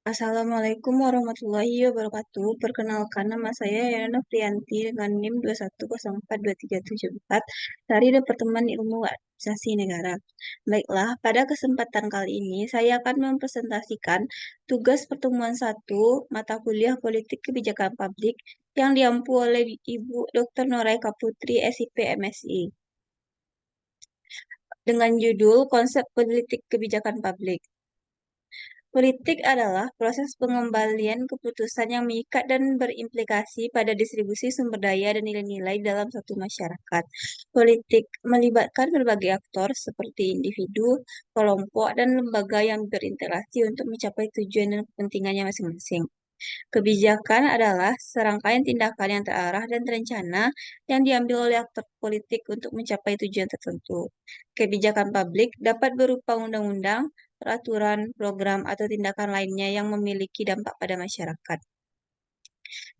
Assalamualaikum warahmatullahi wabarakatuh. Perkenalkan, nama saya Yana Priyanti dengan NIM 2104234 dari Departemen Ilmu Administrasi Negara. Baiklah, pada kesempatan kali ini saya akan mempresentasikan tugas pertemuan 1 mata kuliah Politik Kebijakan Publik yang diampu oleh Ibu Dr. Noraika Putri, SIP MSI, dengan judul Konsep Politik Kebijakan Publik. Politik adalah proses pengembalian keputusan yang mengikat dan berimplikasi pada distribusi sumber daya dan nilai-nilai dalam suatu masyarakat. Politik melibatkan berbagai aktor seperti individu, kelompok, dan lembaga yang berinteraksi untuk mencapai tujuan dan kepentingannya masing-masing. Kebijakan adalah serangkaian tindakan yang terarah dan terencana yang diambil oleh aktor politik untuk mencapai tujuan tertentu. Kebijakan publik dapat berupa undang-undang, peraturan, program, atau tindakan lainnya yang memiliki dampak pada masyarakat.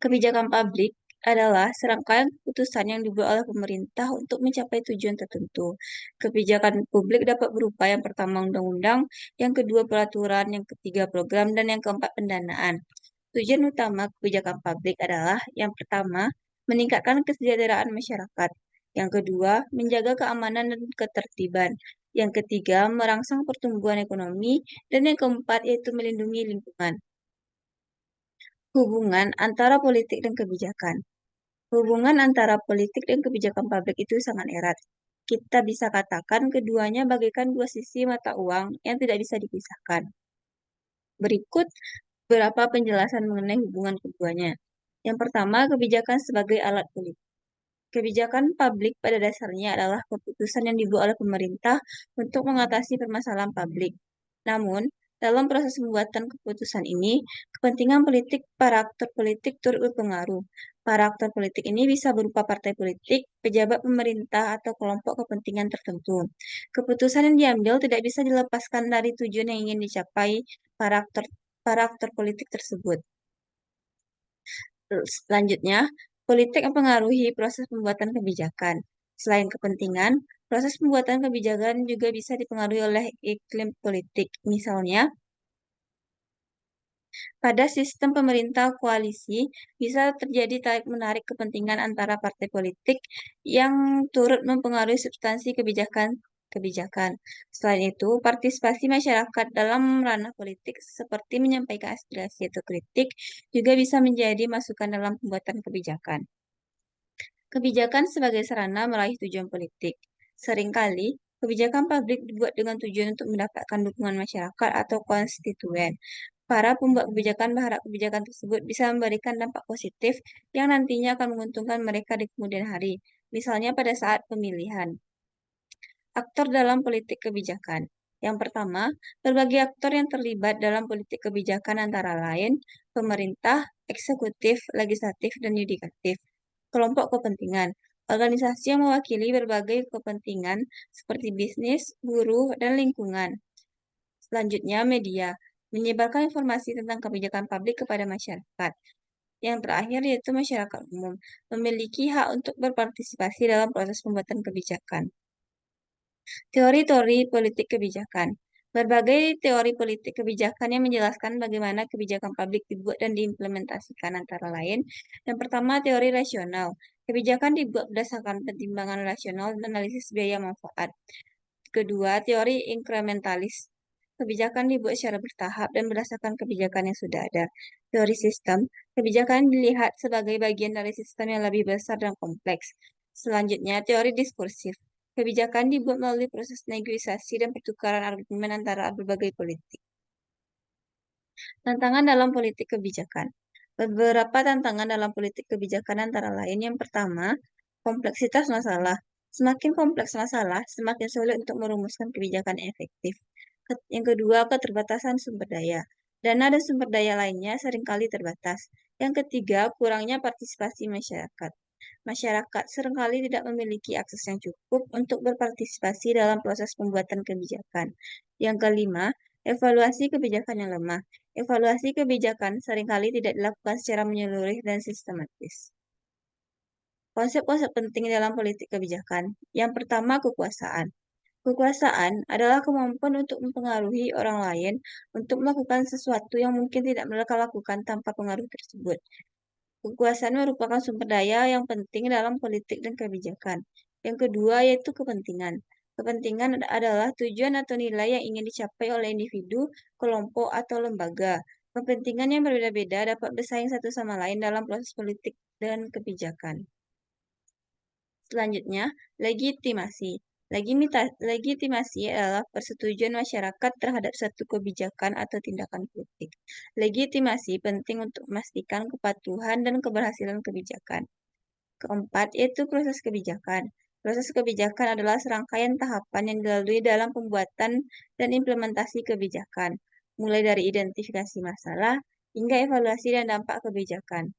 Kebijakan publik adalah serangkaian keputusan yang dibuat oleh pemerintah untuk mencapai tujuan tertentu. Kebijakan publik dapat berupa yang pertama undang-undang, yang kedua peraturan, yang ketiga program, dan yang keempat pendanaan. Tujuan utama kebijakan publik adalah yang pertama, meningkatkan kesejahteraan masyarakat. Yang kedua, menjaga keamanan dan ketertiban. Yang ketiga, merangsang pertumbuhan ekonomi. Dan yang keempat, yaitu melindungi lingkungan. Hubungan antara politik dan kebijakan. Hubungan antara politik dan kebijakan publik itu sangat erat. Kita bisa katakan keduanya bagaikan dua sisi mata uang yang tidak bisa dipisahkan. Berikut beberapa penjelasan mengenai hubungan keduanya. Yang pertama, kebijakan sebagai alat politik. Kebijakan publik pada dasarnya adalah keputusan yang dibuat oleh pemerintah untuk mengatasi permasalahan publik. Namun, dalam proses pembuatan keputusan ini, kepentingan politik para aktor politik turut berpengaruh. Para aktor politik ini bisa berupa partai politik, pejabat pemerintah, atau kelompok kepentingan tertentu. Keputusan yang diambil tidak bisa dilepaskan dari tujuan yang ingin dicapai para aktor para aktor politik tersebut. Selanjutnya, politik mempengaruhi proses pembuatan kebijakan. Selain kepentingan, proses pembuatan kebijakan juga bisa dipengaruhi oleh iklim politik. Misalnya, pada sistem pemerintah koalisi, bisa terjadi tarik-menarik kepentingan antara partai politik yang turut mempengaruhi substansi kebijakan. Selain itu, partisipasi masyarakat dalam ranah politik seperti menyampaikan aspirasi atau kritik juga bisa menjadi masukan dalam pembuatan kebijakan. Kebijakan sebagai sarana meraih tujuan politik. Seringkali, kebijakan publik dibuat dengan tujuan untuk mendapatkan dukungan masyarakat atau konstituen. Para pembuat kebijakan berharap kebijakan tersebut bisa memberikan dampak positif yang nantinya akan menguntungkan mereka di kemudian hari, misalnya pada saat pemilihan. Aktor dalam politik kebijakan. Yang pertama, berbagai aktor yang terlibat dalam politik kebijakan antara lain pemerintah, eksekutif, legislatif, dan yudikatif. Kelompok kepentingan. Organisasi yang mewakili berbagai kepentingan seperti bisnis, buruh, dan lingkungan. Selanjutnya, media. Menyebarkan informasi tentang kebijakan publik kepada masyarakat. Yang terakhir yaitu masyarakat umum, memiliki hak untuk berpartisipasi dalam proses pembuatan kebijakan. Teori-teori politik kebijakan. Berbagai teori politik kebijakan yang menjelaskan bagaimana kebijakan publik dibuat dan diimplementasikan antara lain. Yang pertama, teori rasional. Kebijakan dibuat berdasarkan pertimbangan rasional dan analisis biaya manfaat. Kedua, teori inkrementalis. Kebijakan dibuat secara bertahap dan berdasarkan kebijakan yang sudah ada. Teori sistem. Kebijakan dilihat sebagai bagian dari sistem yang lebih besar dan kompleks. Selanjutnya, teori diskursif. Kebijakan dibuat melalui proses negosiasi dan pertukaran argumen antara berbagai politik. Tantangan dalam politik kebijakan. Beberapa tantangan dalam politik kebijakan antara lain yang pertama, kompleksitas masalah. Semakin kompleks masalah, semakin sulit untuk merumuskan kebijakan yang efektif. Yang kedua, keterbatasan sumber daya. Dana dan sumber daya lainnya seringkali terbatas. Yang ketiga, kurangnya partisipasi masyarakat. Masyarakat seringkali tidak memiliki akses yang cukup untuk berpartisipasi dalam proses pembuatan kebijakan. Yang kelima, evaluasi kebijakan yang lemah. Evaluasi kebijakan seringkali tidak dilakukan secara menyeluruh dan sistematis. Konsep-konsep penting dalam politik kebijakan. Yang pertama, kekuasaan. Kekuasaan adalah kemampuan untuk mempengaruhi orang lain untuk melakukan sesuatu yang mungkin tidak mereka lakukan tanpa pengaruh tersebut. Kekuasaan merupakan sumber daya yang penting dalam politik dan kebijakan. Yang kedua yaitu kepentingan. Kepentingan adalah tujuan atau nilai yang ingin dicapai oleh individu, kelompok, atau lembaga. Kepentingan yang berbeda-beda dapat bersaing satu sama lain dalam proses politik dan kebijakan. Selanjutnya, legitimasi. Legitimasi adalah persetujuan masyarakat terhadap satu kebijakan atau tindakan politik. Legitimasi penting untuk memastikan kepatuhan dan keberhasilan kebijakan. Keempat, yaitu proses kebijakan. Proses kebijakan adalah serangkaian tahapan yang dilalui dalam pembuatan dan implementasi kebijakan, mulai dari identifikasi masalah hingga evaluasi dan dampak kebijakan.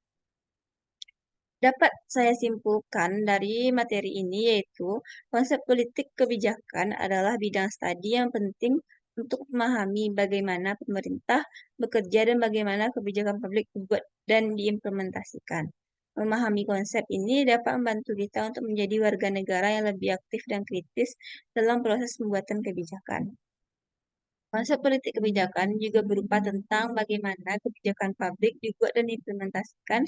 Dapat saya simpulkan dari materi ini yaitu konsep politik kebijakan adalah bidang studi yang penting untuk memahami bagaimana pemerintah bekerja dan bagaimana kebijakan publik dibuat dan diimplementasikan. Memahami konsep ini dapat membantu kita untuk menjadi warga negara yang lebih aktif dan kritis dalam proses pembuatan kebijakan. Konsep politik kebijakan juga berupa tentang bagaimana kebijakan publik dibuat dan diimplementasikan.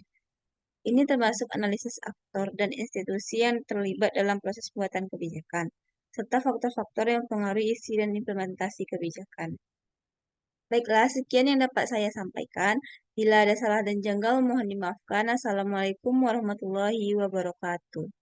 Ini termasuk analisis aktor dan institusi yang terlibat dalam proses pembuatan kebijakan, serta faktor-faktor yang mempengaruhi isi dan implementasi kebijakan. Baiklah, sekian yang dapat saya sampaikan. Bila ada salah dan janggal, mohon dimaafkan. Assalamualaikum warahmatullahi wabarakatuh.